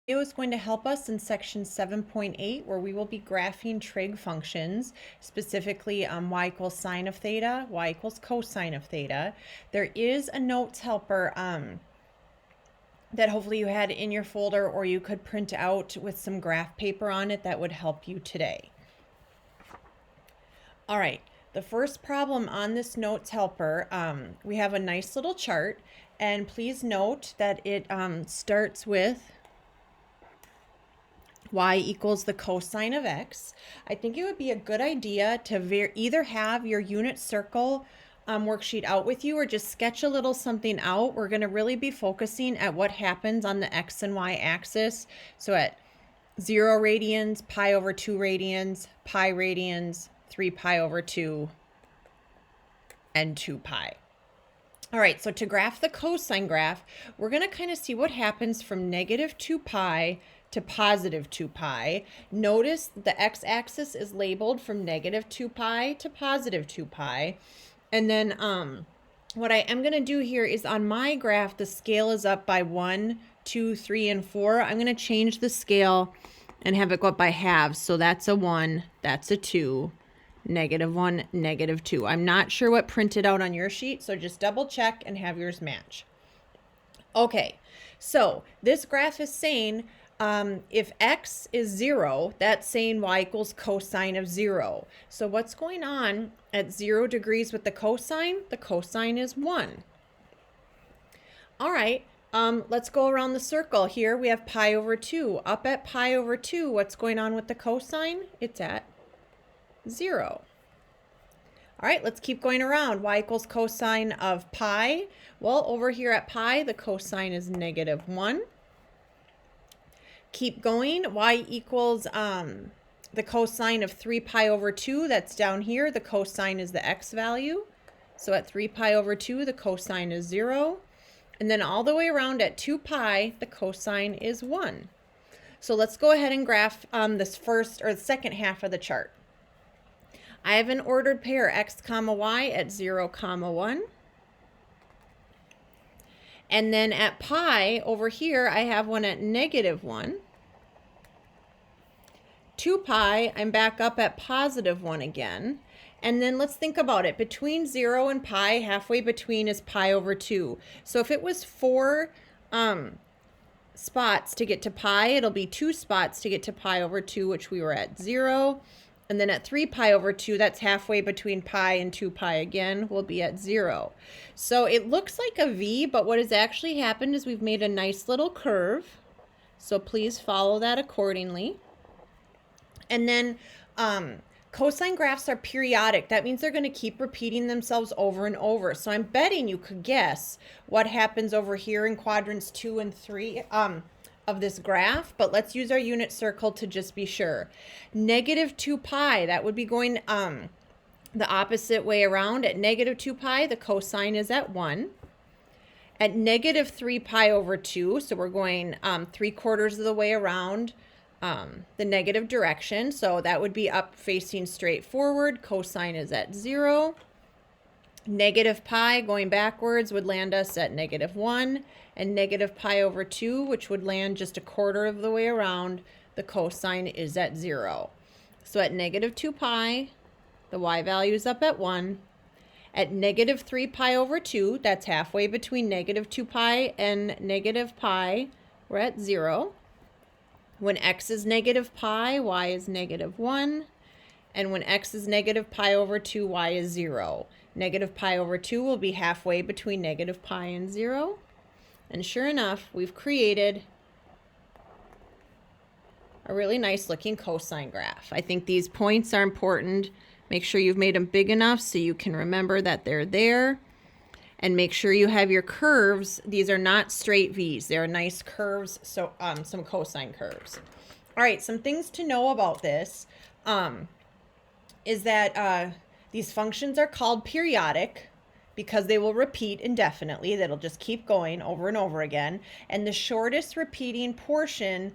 Is going to help us in section 7.8, where we will be graphing trig functions, specifically y equals sine of theta, y equals cosine of theta. There is a notes helper that hopefully you had in your folder, or you could print out with some graph paper on it that would help you today. All right, the first problem on this notes helper, we have a nice little chart, and please note that it starts with y equals the cosine of x. I think it would be a good idea to either have your unit circle worksheet out with you, or just sketch a little something out. We're going to really be focusing at what happens on the x and y axis. So at 0 radians, pi over 2 radians, pi radians, 3 pi over 2, and 2 pi. All right, so to graph the cosine graph, we're going to kind of see what happens from negative 2 pi to positive 2 pi. Notice the x-axis is labeled from negative 2 pi to positive 2 pi. And then what I am going to do here is on my graph, the scale is up by 1, 2, 3, and 4. I'm going to change the scale and have it go up by halves. So that's a 1, that's a 2, -1, -2. I'm not sure what printed out on your sheet, so just double check and have yours match. Okay, so this graph is saying if x is 0, that's saying y equals cosine of 0. So what's going on at 0 degrees with the cosine? The cosine is 1. All right, let's go around the circle. Here we have pi over 2. Up at pi over 2, what's going on with the cosine? It's at 0. All right, let's keep going around. Y equals cosine of pi. Well, over here at pi, the cosine is -1. Keep going. Y equals the cosine of 3 pi over 2. That's down here. The cosine is the x value. So at 3 pi over 2, the cosine is 0. And then all the way around at 2 pi, the cosine is 1. So let's go ahead and graph this first or the second half of the chart. I have an ordered pair x comma y at 0 comma 1. And then at pi over here, I have one at -1. 2 pi, I'm back up at +1 again. And then let's think about it. Between 0 and pi, halfway between is pi over 2. So if it was 4 spots to get to pi, it'll be 2 spots to get to pi over 2, which we were at 0. And then at 3 pi over 2, that's halfway between pi and 2 pi again, we'll be at 0. So it looks like a V, but what has actually happened is we've made a nice little curve. So please follow that accordingly. And then cosine graphs are periodic. That means they're going to keep repeating themselves over and over. So I'm betting you could guess what happens over here in quadrants 2 and 3 of this graph, but let's use our unit circle to just be sure. -2 pi, that would be going the opposite way around. At -2 pi, the cosine is at 1. At -3 pi over 2, so we're going 3/4 of the way around the negative direction. So that would be up facing straight forward. Cosine is at 0. Negative pi going backwards would land us at -1, and negative pi over 2, which would land just 1/4 of the way around, the cosine is at 0. So at -2 pi, the y value is up at 1. At -3 pi over 2, that's halfway between -2 pi and -pi, we're at 0. When x is -pi, y is -1. And when x is -pi over 2, y is 0. -pi over 2 will be halfway between -pi and 0. And sure enough, we've created a really nice looking cosine graph. I think these points are important. Make sure you've made them big enough so you can remember that they're there. And make sure you have your curves. These are not straight V's. They're nice curves, so some cosine curves. All right, some things to know about this is that these functions are called periodic because they will repeat indefinitely. That'll just keep going over and over again. And the shortest repeating portion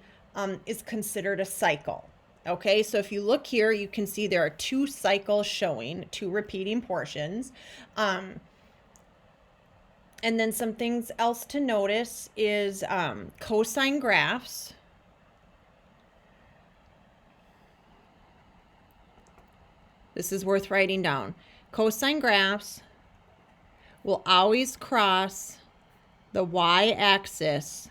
is considered a cycle. Okay, so if you look here, you can see there are 2 cycles showing, 2 repeating portions. And then some things else to notice is cosine graphs This is worth writing down. Cosine graphs will always cross the y-axis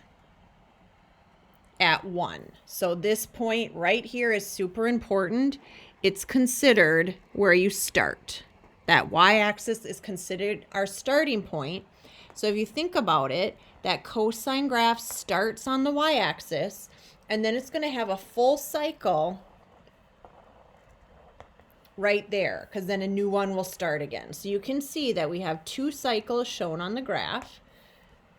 at 1. So this point right here is super important. It's considered where you start. That y-axis is considered our starting point. So if you think about it, that cosine graph starts on the y-axis, and then it's going to have a full cycle right there, because then a new one will start again. So you can see that we have 2 cycles shown on the graph.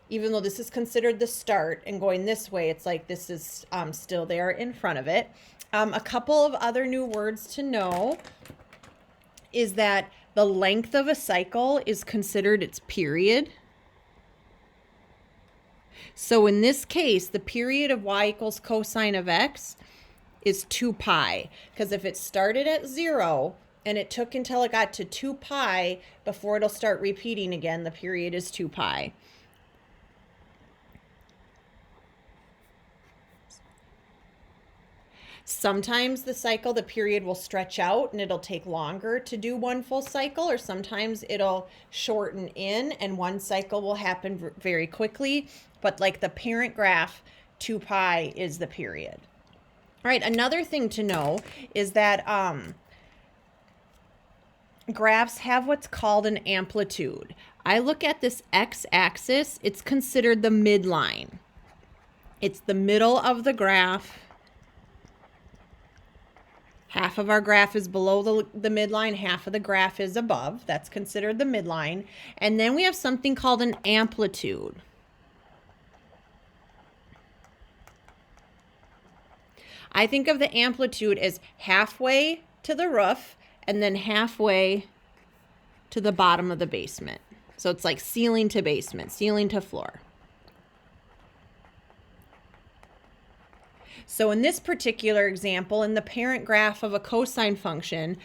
Even though this is considered the start, and going this way, it's like this is still there in front of it. A couple of other new words to know is that the length of a cycle is considered its period. So in this case, the period of y equals cosine of x is 2 pi. Because if it started at 0 and it took until it got to 2 pi before it'll start repeating again, the period is 2 pi. Sometimes the period will stretch out and it'll take longer to do one full cycle, or sometimes it'll shorten in and one cycle will happen very quickly. But like the parent graph, 2 pi is the period. All right, another thing to know is that graphs have what's called an amplitude. I look at this x-axis, it's considered the midline. It's the middle of the graph. Half of our graph is below the midline, half of the graph is above. That's considered the midline. And then we have something called an amplitude. I think of the amplitude as halfway to the roof and then halfway to the bottom of the basement. So it's like ceiling to basement, ceiling to floor. So in this particular example, in the parent graph of a cosine function,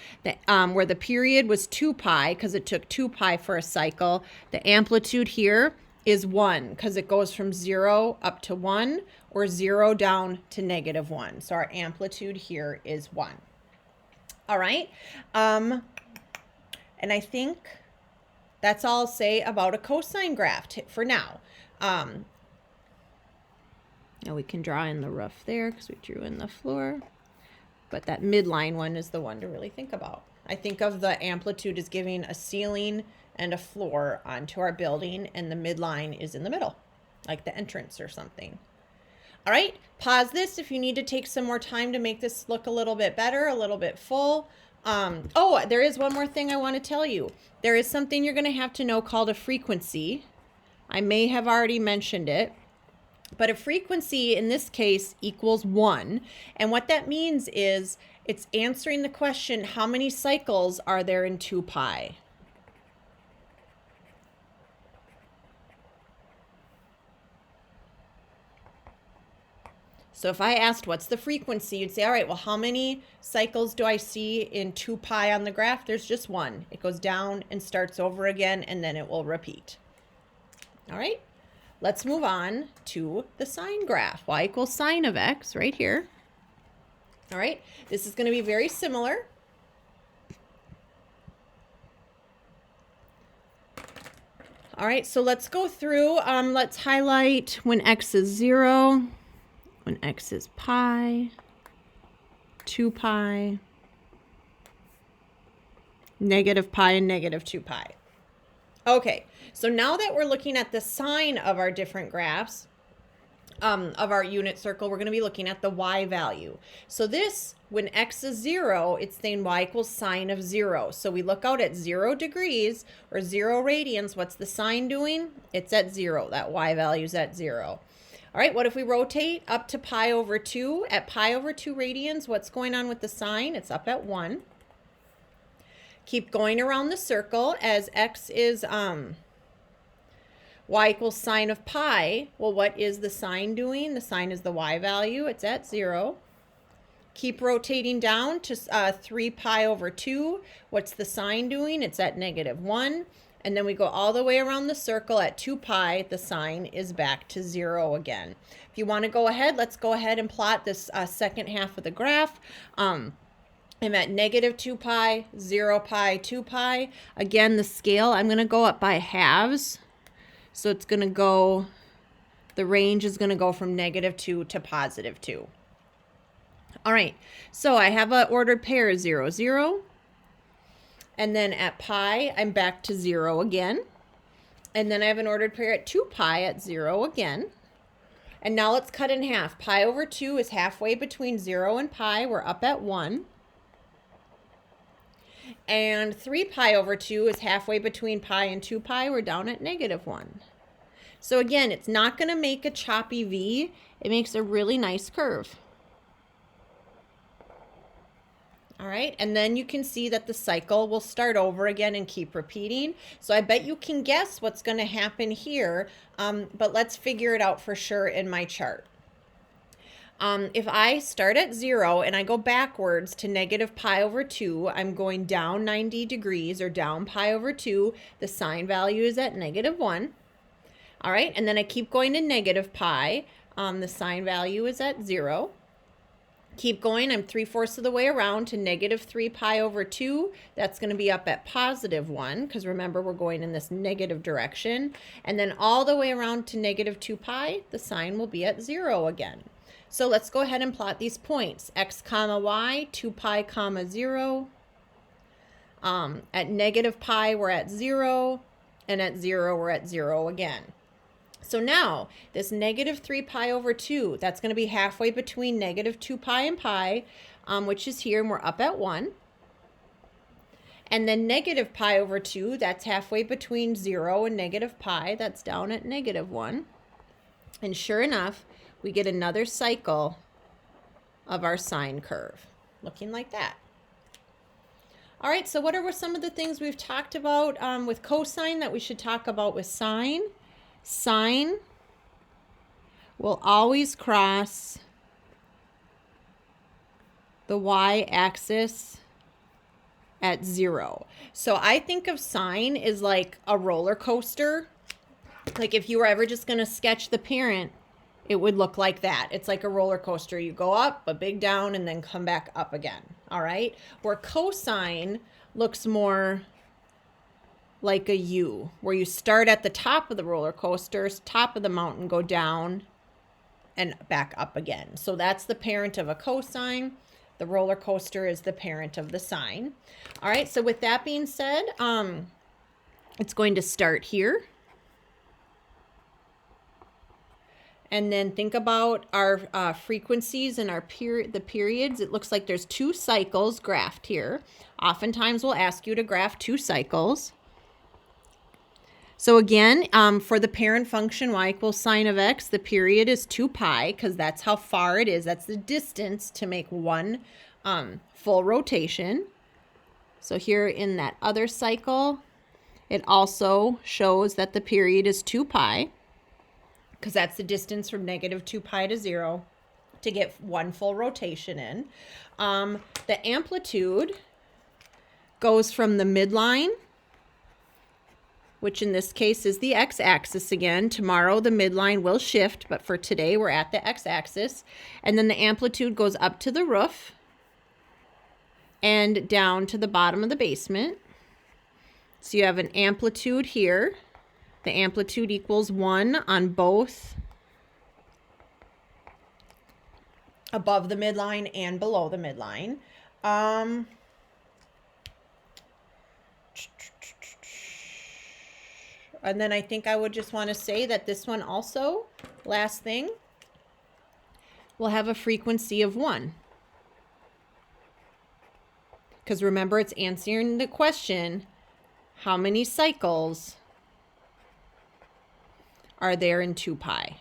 where the period was 2 pi, because it took 2 pi for a cycle, the amplitude here is 1, because it goes from 0 up to 1, or 0 down to -1. So our amplitude here is 1. All right. And I think that's all I'll say about a cosine graph for now. Now we can draw in the roof there because we drew in the floor. But that midline one is the one to really think about. I think of the amplitude as giving a ceiling and a floor onto our building, and the midline is in the middle, like the entrance or something. All right, pause this if you need to take some more time to make this look a little bit better, a little bit full. Oh, there is one more thing I want to tell you. There is something you're going to have to know called a frequency. I may have already mentioned it. But a frequency in this case equals 1. And what that means is it's answering the question, how many cycles are there in 2 pi? So if I asked what's the frequency, you'd say, all right, well, how many cycles do I see in 2 pi on the graph? There's just 1. It goes down and starts over again, and then it will repeat. All right. Let's move on to the sine graph. Y equals sine of x right here. All right, this is going to be very similar. All right, so let's go through. Let's highlight when x is 0, when x is pi, 2 pi, negative pi, and negative 2 pi. Okay, so now that we're looking at the sine of our different graphs, of our unit circle, we're going to be looking at the y value. So this, when x is 0, it's saying y equals sine of 0. So we look out at 0 degrees or 0 radians. What's the sine doing? It's at 0. That y value is at 0. All right, what if we rotate up to pi over 2? At pi over 2 radians, what's going on with the sine? It's up at 1. Keep going around the circle as x is y equals sine of pi. Well, what is the sine doing? The sine is the y value. It's at 0. Keep rotating down to 3 pi over 2. What's the sine doing? It's at -1. And then we go all the way around the circle at 2 pi. The sine is back to 0 again. If you want to go ahead, let's go ahead and plot this second half of the graph. I'm at negative 2 pi, 0 pi, 2 pi. Again, the scale, I'm going to go up by halves. So it's going to go, the range is going to go from negative 2 to positive 2. All right, so I have an ordered pair 0, 0. And then at pi, I'm back to 0 again. And then I have an ordered pair at 2 pi at 0 again. And now let's cut in half. Pi over 2 is halfway between 0 and pi. We're up at 1. And 3 pi over 2 is halfway between pi and 2 pi. We're down at negative 1. So again, it's not going to make a choppy V. It makes a really nice curve. All right, and then you can see that the cycle will start over again and keep repeating. So I bet you can guess what's going to happen here, but let's figure it out for sure in my chart. If I start at 0 and I go backwards to negative pi over 2, I'm going down 90 degrees or down pi over 2. The sine value is at negative 1. All right, and then I keep going to negative pi. The sine value is at 0. Keep going, I'm 3/4 of the way around to negative 3 pi over 2. That's going to be up at positive 1, because remember, we're going in this negative direction. And then all the way around to negative 2 pi, the sine will be at 0 again. So let's go ahead and plot these points. X comma y, 2 pi comma 0. At negative pi, we're at 0. And at 0, we're at 0 again. So now, this negative 3 pi over 2, that's going to be halfway between negative 2 pi and pi, which is here, and we're up at 1. And then negative pi over 2, that's halfway between 0 and negative pi. That's down at negative 1. And sure enough, we get another cycle of our sine curve, looking like that. All right, so what are some of the things we've talked about with cosine that we should talk about with sine? Sine will always cross the y-axis at 0. So I think of sine as like a roller coaster. Like if you were ever just going to sketch the parent, it would look like that. It's like a roller coaster. You go up, a big down, and then come back up again. All right? Where cosine looks more like a U, where you start at the top of the roller coaster, top of the mountain, go down and back up again. So that's the parent of a cosine. The roller coaster is the parent of the sine. All right, so with that being said, it's going to start here. And then think about our frequencies and the periods. It looks like there's 2 cycles graphed here. Oftentimes we'll ask you to graph 2 cycles. So again, for the parent function y equals sine of x, the period is 2 pi, because that's how far it is. That's the distance to make one full rotation. So here in that other cycle, it also shows that the period is 2 pi, because that's the distance from negative 2 pi to 0 to get one full rotation in. The amplitude goes from the midline, which in this case is the x-axis again. Tomorrow the midline will shift, but for today we're at the x-axis. And then the amplitude goes up to the roof and down to the bottom of the basement. So you have an amplitude here. The amplitude equals 1 on both above the midline and below the midline. And then I think I would just want to say that this one also, last thing, will have a frequency of 1. Because remember, it's answering the question, how many cycles are there in 2 pi?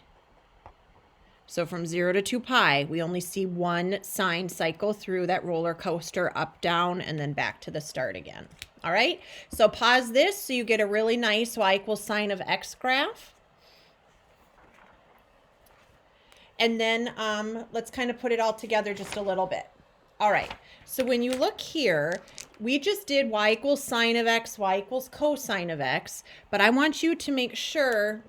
So from 0 to 2 pi, we only see one sine cycle through that roller coaster, up, down, and then back to the start again. All right, so pause this so you get a really nice y equals sine of x graph. And then let's kind of put it all together just a little bit. All right, so when you look here, we just did y equals sine of x, y equals cosine of x, but I want you to make sure,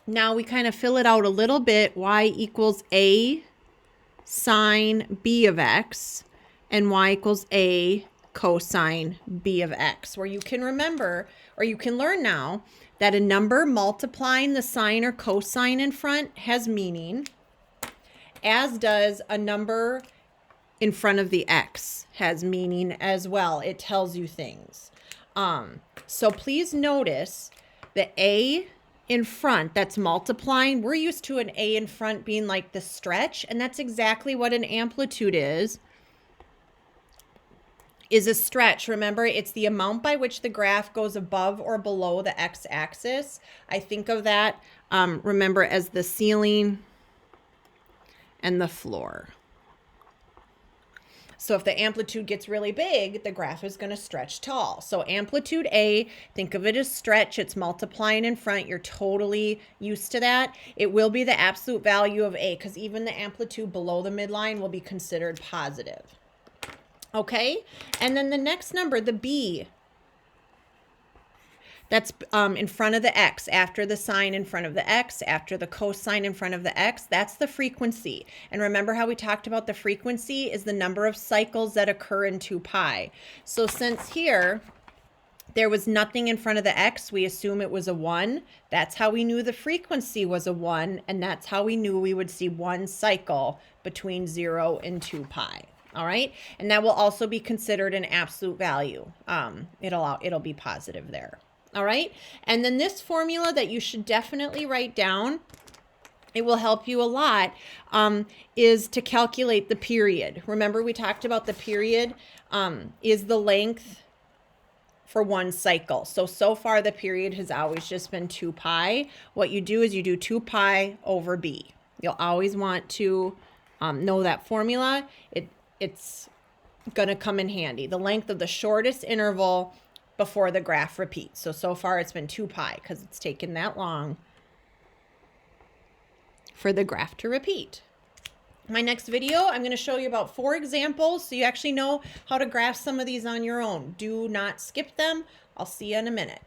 now we kind of fill it out a little bit, y equals a sine b of x. and y equals a cosine b of x, where you can remember, or you can learn now, that a number multiplying the sine or cosine in front has meaning, as does a number in front of the x has meaning as well. It tells you things. So please notice the a in front that's multiplying. We're used to an a in front being like the stretch, and that's exactly what an amplitude is a stretch. Remember, it's the amount by which the graph goes above or below the x-axis. I think of that, remember, as the ceiling and the floor. So if the amplitude gets really big, the graph is going to stretch tall. So amplitude A, think of it as stretch. It's multiplying in front. You're totally used to that. It will be the absolute value of A, because even the amplitude below the midline will be considered positive. Okay? And then the next number, the B, that's in front of the x, after the sine in front of the x, after the cosine in front of the x, that's the frequency. And remember how we talked about the frequency is the number of cycles that occur in 2 pi. So since here there was nothing in front of the x, we assume it was a 1. That's how we knew the frequency was a 1, and that's how we knew we would see 1 cycle between 0 and 2 pi. All right, and that will also be considered an absolute value. It'll be positive there. All right, and then this formula that you should definitely write down, it will help you a lot, is to calculate the period. Remember, we talked about the period is the length for 1 cycle. So far the period has always just been 2 pi. What you do is you do 2 pi over b. You'll always want to know that formula. It's going to come in handy. The length of the shortest interval before the graph repeats. So far it's been 2 pi because it's taken that long for the graph to repeat. My next video, I'm going to show you about 4 examples so you actually know how to graph some of these on your own. Do not skip them. I'll see you in a minute.